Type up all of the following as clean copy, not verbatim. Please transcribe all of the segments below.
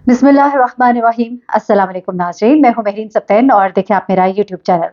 बिस्मिल्लाहिर्रहमानिर्रहीम। अस्सलाम वालेकुम नाज़रीन, मैं हूं महरीन सब्तैन और देखें आप मेरा यूट्यूब चैनल।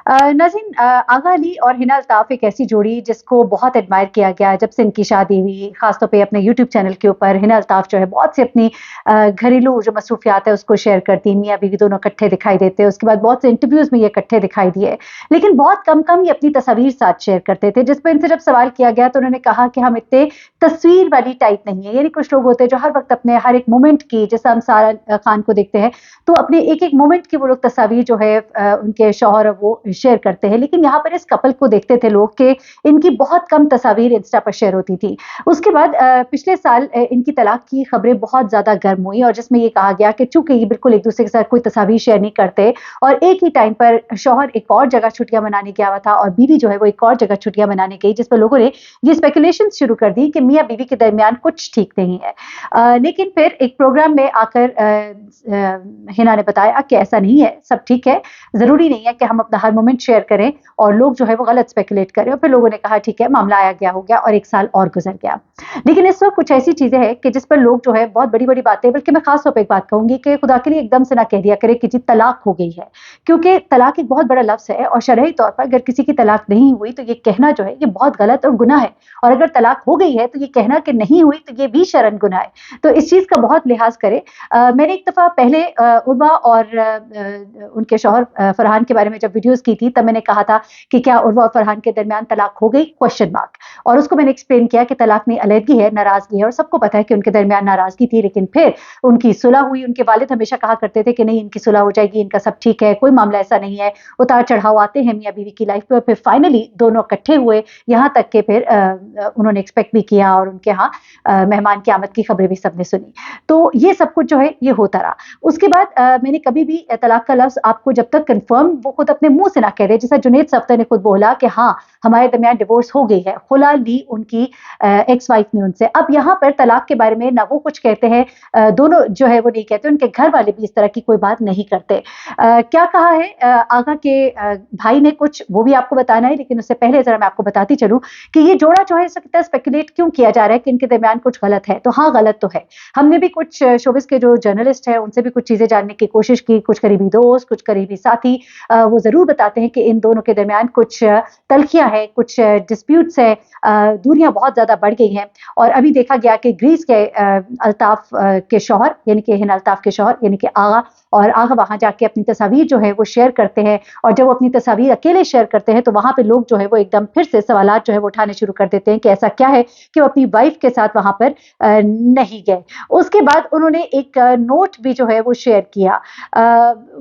नाज़रीन, आगा अली और हिना अल्ताफ़ एक ऐसी जोड़ी जिसको बहुत एडमायर किया गया जब से इनकी शादी हुई। ख़ासतौर पे अपने यूट्यूब चैनल के ऊपर हिना अल्ताफ़ जो है बहुत सी अपनी घरेलू जो मसरूफ़ियात है उसको शेयर करती हैं। मियाँ बीवी दोनों इकट्ठे दिखाई देते हैं, उसके बाद बहुत से इंटरव्यूज़ में ये इकट्ठे दिखाई दिए। लेकिन बहुत कम ये अपनी तस्वीर साथ शेयर करते थे, जिस पे इनसे जब सवाल किया गया तो उन्होंने कहा कि हम इतने तस्वीर वाली टाइप नहीं है। यानी कुछ लोग होते हैं जो हर वक्त अपने हर एक मोमेंट की, जैसे हम सारा खान को देखते हैं तो अपने एक एक मोमेंट की वो लोग तस्वीर जो है उनके शौहर वो शेयर करते हैं। लेकिन यहाँ पर इस कपल को देखते थे लोग कि इनकी बहुत कम तस्वीर इंस्टा पर शेयर होती थी। उसके बाद पिछले साल इनकी तलाक की खबरें बहुत ज्यादा गर्म हुई और जिसमें ये कहा गया कि चूंकि ये बिल्कुल एक दूसरे के साथ कोई तस्वीर शेयर नहीं करते और एक ही टाइम पर शौहर एक और जगह छुट्टियां मनाने गया हुआ था और बीवी जो है वो एक और जगह छुट्टियां मनाने गई, जिस पर लोगों ने ये स्पेकुलेशन शुरू कर दी कि मियाँ बीवी के दरमियान कुछ ठीक नहीं है। लेकिन फिर एक प्रोग्राम में आकर हिना ने बताया कि ऐसा नहीं है, सब ठीक है। ज़रूरी नहीं है कि हम अपना हर मोमेंट शेयर करें और लोग जो है वो गलत स्पेकुलेट करें। और फिर लोगों ने कहा ठीक है, मामला आया गया हो गया और एक साल और गुजर गया। लेकिन इस वक्त कुछ ऐसी चीजें हैं कि जिस पर लोग जो है बहुत बड़ी बड़ी बातें, बल्कि मैं खास तौर पर एक बात कहूंगी कि खुदा के लिए एकदम से ना कह दिया करे कि जी तलाक हो गई है, क्योंकि तलाक एक बहुत बड़ा लफ्ज है और शरई तौर पर अगर किसी की तलाक नहीं हुई तो ये कहना जो है ये बहुत गलत और गुनाह है। और अगर तलाक हो गई है तो ये कहना कि नहीं हुई तो ये भी शरन गुनाह है। तो इस चीज का बहुत लिहाज करें। मैंने एक दफा पहले उर्वा और उनके शौहर फरहान के बारे में जब वीडियोस की थी तब मैंने कहा था कि क्या उर्वा और फरहान के दरमियान तलाक हो गई, क्वेश्चन मार्क। और उसको मैंने एक्सप्लेन किया कि तलाक में अलहदगी है, नाराजगी है और सबको पता है कि उनके दरमियान नाराजगी थी, लेकिन फिर उनकी सुलह हुई। उनके वालिद हमेशा कहा करते थे कि नहीं इनकी सुलह हो जाएगी, इनका सब ठीक है, कोई मामला ऐसा नहीं है। उतार चढ़ाव आते हैं मियाँ बीवी की लाइफ पे और फिर फाइनली दोनों इकट्ठे हुए। यहाँ तक के फिर उन्होंने एक्सपेक्ट भी किया और उनके यहाँ मेहमान की आमद की खबरें भी सबने सुनी। तो ये सब कुछ जो है ये होता रहा। उसके बाद मैंने कभी भी तलाक का लफ्ज आपको जब तक कंफर्म वो खुद अपने मुंह से ना कह दे, जैसा जुनेद सफ्तर ने खुद बोला कि हाँ हमारे दरमियान डिवोर्स हो गई है, खुला ली उनकी एक्स वाइफ ने उनसे। अब यहाँ पर तलाक के बारे में ना वो कुछ कहते हैं, दोनों जो है वो नहीं कहते, उनके घर वाले भी इस तरह की कोई बात नहीं करते। क्या कहा है आगा के भाई ने कुछ, वो भी आपको बताना है, लेकिन उससे पहले जरा मैं आपको बताती चलूं कि ये जोड़ा जो है सकता है स्पेकुलेट क्यों किया जा रहा है कि इनके दरमियान कुछ गलत है। तो हाँ गलत तो है। हमने भी कुछ शोबिस के जो जर्नलिस्ट हैं उनसे भी कुछ चीजें जानने की कोशिश की, कुछ करीबी दोस्त, कुछ करीबी साथी वो जरूर बताते हैं कि इन दोनों के दरमियान कुछ तलखियां हैं, कुछ डिस्प्यूट्स है, दूरियां बहुत ज्यादा बढ़ गई हैं। और अभी देखा गया कि ग्रीस के अल्ताफ के शौहर यानी कि हिना अल्ताफ के शौहर यानी कि आगा, और आगा वहां जाके अपनी तस्वीर जो है वो शेयर करते हैं और जब वो अपनी तस्वीर अकेले शेयर करते हैं तो वहां पे लोग जो है वो एकदम फिर से सवालात जो है वो उठाने शुरू कर देते हैं कि ऐसा क्या है कि वो अपनी वाइफ के साथ वहां पर नहीं गए। उसके बाद उन्होंने एक नोट भी जो है वो शेयर किया।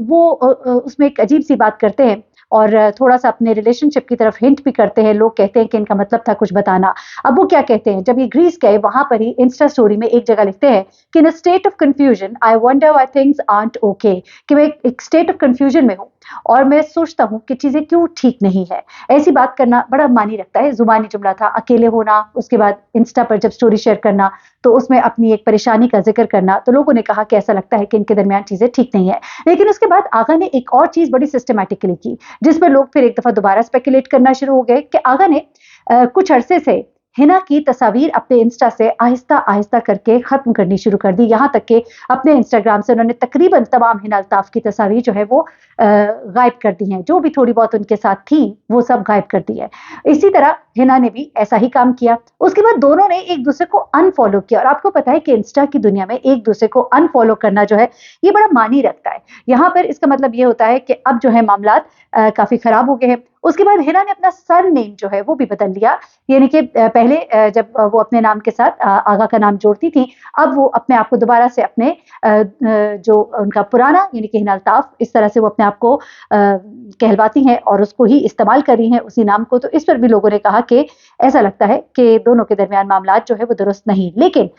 वो उसमें एक अजीब सी बात करते हैं और थोड़ा सा अपने रिलेशनशिप की तरफ हिंट भी करते हैं। लोग कहते हैं कि इनका मतलब था कुछ बताना। अब वो क्या कहते हैं, जब ये ग्रीस गए वहां पर ही इंस्टा स्टोरी में एक जगह लिखते हैं कि इन state of confusion I wonder why things aren't okay, कि मैं एक स्टेट ऑफ कंफ्यूजन में हूँ और मैं सोचता हूँ कि चीजें क्यों ठीक नहीं है। ऐसी बात करना बड़ा मानी रखता है, जुबानी जुमला था, अकेले होना, उसके बाद इंस्टा पर जब स्टोरी शेयर करना तो उसमें अपनी एक परेशानी का जिक्र करना। तो लोगों ने कहा कि ऐसा लगता है कि इनके दरमियान चीजें ठीक नहीं है। लेकिन उसके बाद आगा ने एक और चीज बड़ी सिस्टमैटिकली की जिस पर लोग फिर एक दफा दोबारा स्पेकुलेट करना शुरू हो गए कि आगा ने कुछ अरसे से हिना की तस्वीर अपने इंस्टा से आहिस्ता आहिस्ता करके खत्म करनी शुरू कर दी। यहाँ तक कि अपने इंस्टाग्राम से उन्होंने तकरीबन तमाम हिना अल्ताफ की तस्वीर जो है वो गायब कर दी हैं। जो भी थोड़ी बहुत उनके साथ थी वो सब गायब कर दी है। इसी तरह हिना ने भी ऐसा ही काम किया। उसके बाद दोनों ने एक दूसरे को अनफॉलो किया और आपको पता है कि इंस्टा की दुनिया में एक दूसरे को अनफॉलो करना जो है ये बड़ा मानी रखता है। यहाँ पर इसका मतलब ये होता है कि अब जो है मामलात काफी खराब हो गए हैं। उसके बाद हिना ने अपना सर नेम जो है वो भी बदल लिया, यानी कि पहले जब वो अपने नाम के साथ आगा का नाम जोड़ती थी, अब वो अपने आप को दोबारा से अपने जो उनका पुराना यानी कि हिना अल्ताफ, इस तरह से वो अपने आप को कहलवाती हैं और उसको ही इस्तेमाल कर रही हैं उसी नाम को। तो इस पर भी लोगों ने कहा कि ऐसा लगता है कि दोनों के दरमियान मामलात जो है वो दुरुस्त नहीं। लेकिन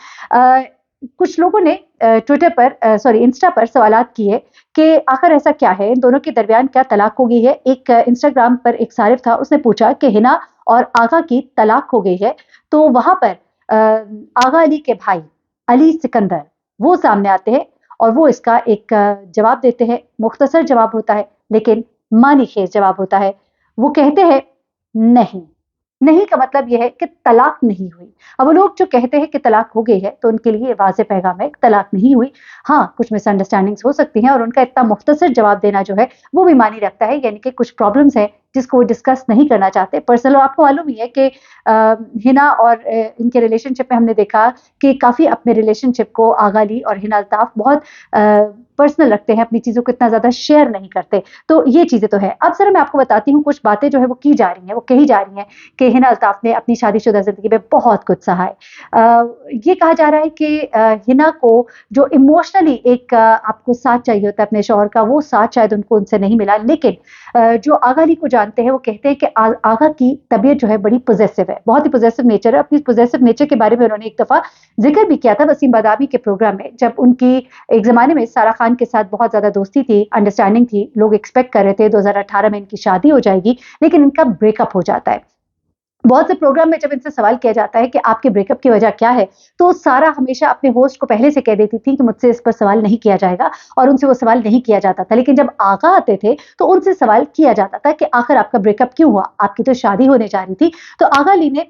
कुछ लोगों ने ट्विटर पर सॉरी इंस्टा पर सवालात किए कि आखिर ऐसा क्या है, इन दोनों के दरमियान क्या तलाक हो गई है। एक इंस्टाग्राम पर एक सारिफ था, उसने पूछा कि हिना और आगा की तलाक हो गई है। तो वहां पर आगा अली के भाई अली सिकंदर वो सामने आते हैं और वो इसका एक जवाब देते हैं। मुख्तसर जवाब होता है लेकिन मानी खेज जवाब होता है। वो कहते हैं नहीं, نہیں کا मतलब یہ ہے کہ طلاق نہیں ہوئی. اب وہ لوگ جو کہتے ہیں کہ طلاق ہو گئی ہے تو ان کے لیے واضح پیغام ہے کہ طلاق نہیں ہوئی. ہاں کچھ مس انڈرسٹینڈنگس ہو سکتی ہیں اور ان کا اتنا مختصر جواب دینا جو ہے وہ بھی معنی رکھتا ہے, یعنی کہ کچھ پرابلمس ہیں جس کو وہ ڈسکس نہیں کرنا چاہتے. پرسنل آپ کو معلوم ہی ہے کہ ہنا اور ان کے ریلیشن شپ میں ہم نے دیکھا کہ کافی اپنے ریلیشن شپ کو آغا علی اور ہنا الطاف بہت پرسنل رکھتے ہیں, اپنی چیزوں کو اتنا زیادہ شیئر نہیں کرتے. تو یہ چیزیں تو ہے. اب ذرا میں آپ کو بتاتی ہوں کچھ باتیں جو ہے وہ کی جا رہی ہیں, وہ کہی جا رہی ہیں کہ ہنا الطاف نے اپنی شادی شدہ زندگی میں بہت کچھ سہا ہے. یہ کہا جا رہا ہے کہ ہنا کو جو ایموشنلی ایک آپ کو ساتھ چاہیے ہوتا ہے اپنے شوہر کا, وہ ساتھ شاید ان کو ان سے نہیں ملا. لیکن جو آغا علی کو جانتے ہیں وہ کہتے ہیں کہ آغا کی طبیعت جو ہے بڑی پوزیسو ہے, بہت ہی پوزیسو نیچر ہے. اپنی پوزیسو نیچر کے بارے میں انہوں نے ایک دفعہ ذکر بھی کیا تھا وسیم بادامی کے پروگرام میں, جب ان کی ایک زمانے میں سارا خان کے ساتھ بہت زیادہ دوستی تھی, انڈرسٹینڈنگ تھی. لوگ ایکسپیکٹ کر رہے تھے 2018 میں ان کی شادی ہو جائے گی, لیکن ان کا بریک اپ ہو جاتا ہے. بہت سے پروگرام میں جب ان سے سوال کیا جاتا ہے کہ آپ کے بریک اپ کی وجہ کیا ہے, تو سارا ہمیشہ اپنے ہوسٹ کو پہلے سے کہہ دیتی تھی کہ مجھ سے اس پر سوال نہیں کیا جائے گا, اور ان سے وہ سوال نہیں کیا جاتا تھا. لیکن جب آغا آتے تھے تو ان سے سوال کیا جاتا تھا کہ آخر آپ کا بریک اپ کیوں ہوا, آپ کی تو شادی ہونے جا رہی تھی. تو آغا علی نے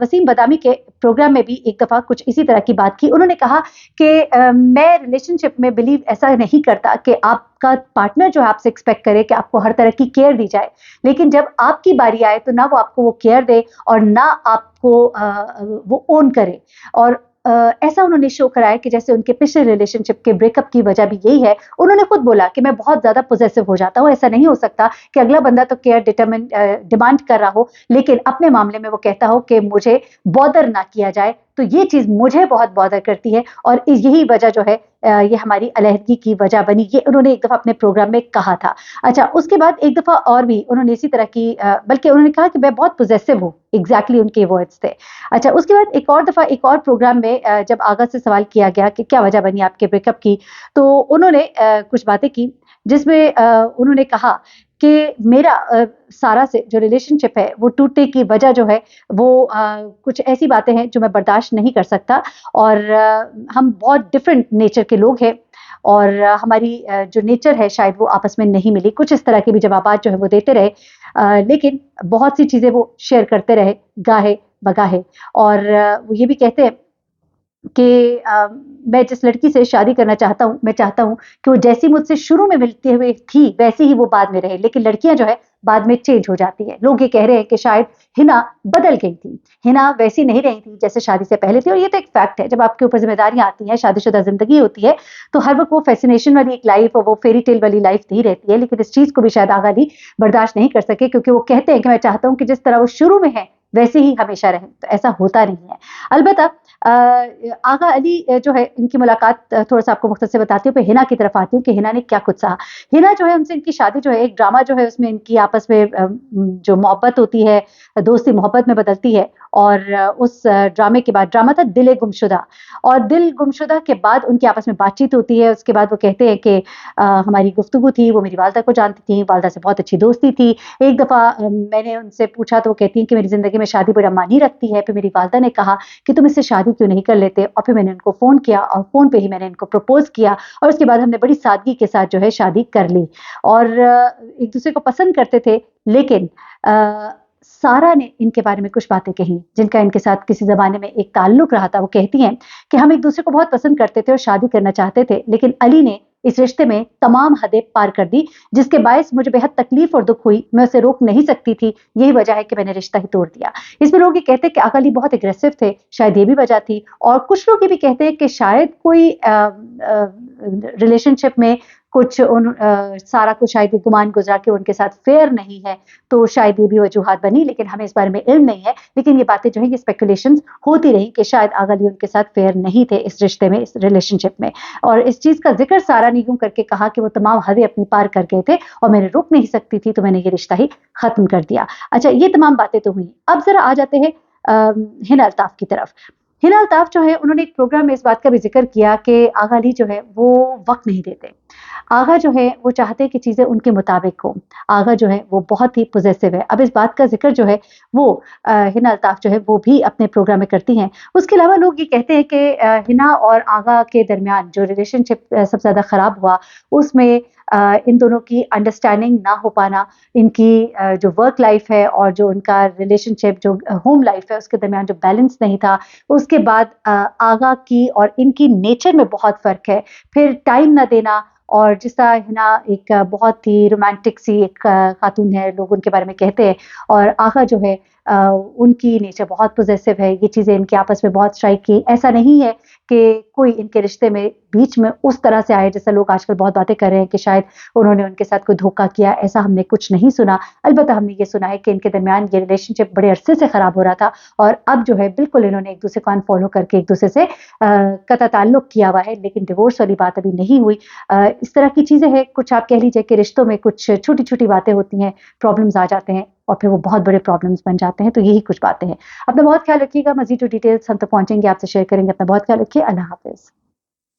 وسیم بادامی کے پروگرام میں بھی ایک دفعہ کچھ اسی طرح کی بات کی. انہوں نے کہا کہ میں ریلیشن شپ میں بلیو ایسا نہیں کرتا کہ آپ کا پارٹنر جو ہے آپ سے ایکسپیکٹ کرے کہ آپ کو ہر طرح کی کیئر دی جائے, لیکن جب آپ کی باری آئے تو نہ وہ آپ کو وہ کیئر دے اور نہ آپ کو وہ اون کرے. اور ایسا انہوں نے شو کرایا کہ جیسے ان کے پچھلے ریلیشن شپ کے بریک اپ کی وجہ بھی یہی ہے. انہوں نے خود بولا کہ میں بہت زیادہ پوزیسو ہو جاتا ہوں, ایسا نہیں ہو سکتا کہ اگلا بندہ تو کیئر ڈیمانڈ کر رہا ہو لیکن اپنے معاملے میں وہ کہتا ہو کہ مجھے بودر نہ کیا جائے. تو یہ چیز مجھے بہت بودر کرتی ہے اور یہی وجہ جو ہے یہ ہماری علیحدگی کی وجہ بنی. یہ انہوں نے ایک دفعہ اپنے پروگرام میں کہا تھا. اچھا, اس کے بعد ایک دفعہ اور بھی انہوں نے اسی طرح کی بلکہ انہوں نے کہا کہ میں بہت پوزیسو ہوں, ایگزیکٹلی ان کے ورڈز تھے. اچھا, اس کے بعد ایک اور دفعہ ایک اور پروگرام میں جب آغا سے سوال کیا گیا کہ کیا وجہ بنی آپ کے بریک اپ کی, تو انہوں نے کچھ باتیں کی جس میں انہوں نے کہا کہ میرا سارا سے جو ریلیشن شپ ہے وہ ٹوٹنے کی وجہ جو ہے وہ کچھ ایسی باتیں ہیں جو میں برداشت نہیں کر سکتا, اور ہم بہت ڈفرینٹ نیچر کے لوگ ہیں اور ہماری جو نیچر ہے شاید وہ آپس میں نہیں ملی. کچھ اس طرح کے بھی جوابات جو ہے وہ دیتے رہے, لیکن بہت سی چیزیں وہ شیئر کرتے رہے گاہے بگاہے. اور وہ یہ بھی کہتے ہیں کہ میں جس لڑکی سے شادی کرنا چاہتا ہوں, میں چاہتا ہوں کہ وہ جیسی مجھ سے شروع میں ملتے ہوئے تھی ویسی ہی وہ بعد میں رہے. لیکن لڑکیاں جو ہے بعد میں چینج ہو جاتی ہیں. لوگ یہ کہہ رہے ہیں کہ شاید ہنا بدل گئی تھی, ہنا ویسی نہیں رہی تھی جیسے شادی سے پہلے تھی. اور یہ تو ایک فیکٹ ہے, جب آپ کے اوپر ذمہ داریاں آتی ہیں, شادی شدہ زندگی ہوتی ہے, تو ہر وقت وہ فیسینیشن والی ایک لائف اور وہ فیری ٹیل والی لائف نہیں رہتی ہے. لیکن اس چیز کو بھی شاید آغا علی برداشت نہیں کر سکے, کیونکہ وہ کہتے ہیں کہ میں چاہتا ہوں کہ جس طرح وہ شروع میں ہے ویسے ہی ہمیشہ رہیں. تو ایسا ہوتا نہیں ہے. البتہ آغا علی جو ہے ان کی ملاقات تھوڑا سا آپ کو مختصر بتاتی ہوں, پھر ہنا کی طرف آتی ہوں کہ ہنا نے کیا کچھ سہا. ہنا جو ہے ان سے ان کی شادی جو ہے ایک ڈرامہ جو ہے اس میں ان کی آپس میں جو محبت ہوتی ہے دوستی محبت میں بدلتی ہے. اور اس ڈرامے کے بعد, ڈرامہ تھا دل گمشدہ, اور دل گمشدہ کے بعد ان کی آپس میں بات چیت ہوتی ہے. اس کے بعد وہ کہتے ہیں کہ ہماری گفتگو تھی, وہ میری والدہ کو جانتی تھیں, والدہ سے بہت اچھی دوستی تھی. ایک دفعہ میں نے ان سے پوچھا تو وہ کہتی ہیں کہ میری زندگی میں شادی بڑا معنی رکھتی ہے. پھر میری والدہ نے کہا کہ تم اس سے شادی کیوں نہیں کر لیتے, اور پھر میں نے ان کو فون کیا اور فون پہ ہی میں نے ان کو پروپوز کیا, اور اس کے بعد ہم نے بڑی سادگی کے ساتھ جو ہے شادی کر لی. اور ایک دوسرے کو پسند کرتے تھے, لیکن سارا نے ان کے بارے میں کچھ باتیں کہیں جن کا ان کے ساتھ کسی زمانے میں ایک تعلق رہا تھا. وہ کہتی ہیں کہ ہم ایک دوسرے کو بہت پسند کرتے تھے اور شادی کرنا چاہتے تھے, لیکن علی نے اس رشتے میں تمام حدیں پار کر دی, جس کے باعث مجھے بے حد تکلیف اور دکھ ہوئی. میں اسے روک نہیں سکتی تھی, یہی وجہ ہے کہ میں نے رشتہ ہی توڑ دیا. اس میں لوگ یہ کہتے ہیں کہ آغا علی بہت اگریسو تھے, شاید یہ بھی وجہ تھی. اور کچھ لوگ یہ بھی کہتے ہیں کہ شاید کوئی ریلیشن شپ میں کچھ سارا کو شاید گمان گزرا کہ ان کے ساتھ فیئر نہیں ہے, تو شاید یہ بھی وجوہات بنی, لیکن ہمیں اس بارے میں علم نہیں ہے. لیکن یہ باتیں جو ہیں یہ اسپیکولیشنز ہوتی رہی کہ شاید آغا علی ان کے ساتھ فیئر نہیں تھے اس رشتے میں, اس ریلیشن شپ میں. اور اس چیز کا ذکر سارا نے یوں کر کے کہا کہ وہ تمام حدیں اپنی پار کر گئے تھے اور میں نے روک نہیں سکتی تھی, تو میں نے یہ رشتہ ہی ختم کر دیا. اچھا, یہ تمام باتیں تو ہوئی. اب ذرا آ جاتے ہیں ہنا الطاف کی طرف. ہنا الطاف جو ہے انہوں نے ایک پروگرام میں اس بات کا بھی ذکر کیا کہ آغا علی جو ہے وہ وقت نہیں دیتے. आगा जो है वो चाहते हैं कि चीज़ें उनके मुताबिक हों। आगा जो है वो बहुत ही पॉसेसिव है। अब इस बात का ज़िक्र जो है वो हिना अल्ताफ़ जो है वो भी अपने प्रोग्राम में करती हैं। उसके अलावा लोग ये कहते हैं कि हिना और आगा के दरमियान जो रिलेशनशिप सबसे ज़्यादा ख़राब हुआ उसमें इन दोनों की अंडरस्टैंडिंग ना हो पाना, इनकी जो वर्क लाइफ़ है और जो उनका रिलेशनशिप जो होम लाइफ़ है उसके दरमियान जो बैलेंस नहीं था। उसके बाद आगा की और इनकी नेचर में बहुत फ़र्क है। फिर टाइम ना देना और जिस तरह हिना एक बहुत ही रोमांटिक सी एक खातून है, लोग उनके बारे में कहते हैं और आगा जो है उनकी नेचर बहुत पॉसेसिव है। ये चीज़ें इनके आपस में बहुत स्ट्राइक की। ऐसा नहीं है कि कोई इनके रिश्ते में बीच में उस तरह से आए जैसा लोग आजकल बहुत बातें कर रहे हैं कि शायद उन्होंने उनके साथ कोई धोखा किया, ऐसा हमने कुछ नहीं सुना। अलबत्ता हमने ये सुना है कि इनके दरमियान ये रिलेशनशिप बड़े अरसे से खराब हो रहा था और अब जो है बिल्कुल इन्होंने एक-दूसरे को अनफॉलो करके एक-दूसरे से कतई ताल्लुक किया हुआ है, लेकिन डिवोर्स वाली बात अभी नहीं हुई। इस तरह की चीज़ें हैं, कुछ आप कह लीजिए कि रिश्तों में कुछ छोटी-छोटी बातें होती हैं, प्रॉब्लम्स आ जाते हैं और फिर वो बहुत बड़े प्रॉब्लम्स बन जाते हैं, तो यही कुछ बातें हैं। अपना बहुत ख्याल रखिएगा, मज़ीद जो डिटेल्स हम तक पहुँचेंगे आपसे शेयर करेंगे। अपना बहुत ख्याल रखिए, अल्लाह हाफ़िज़।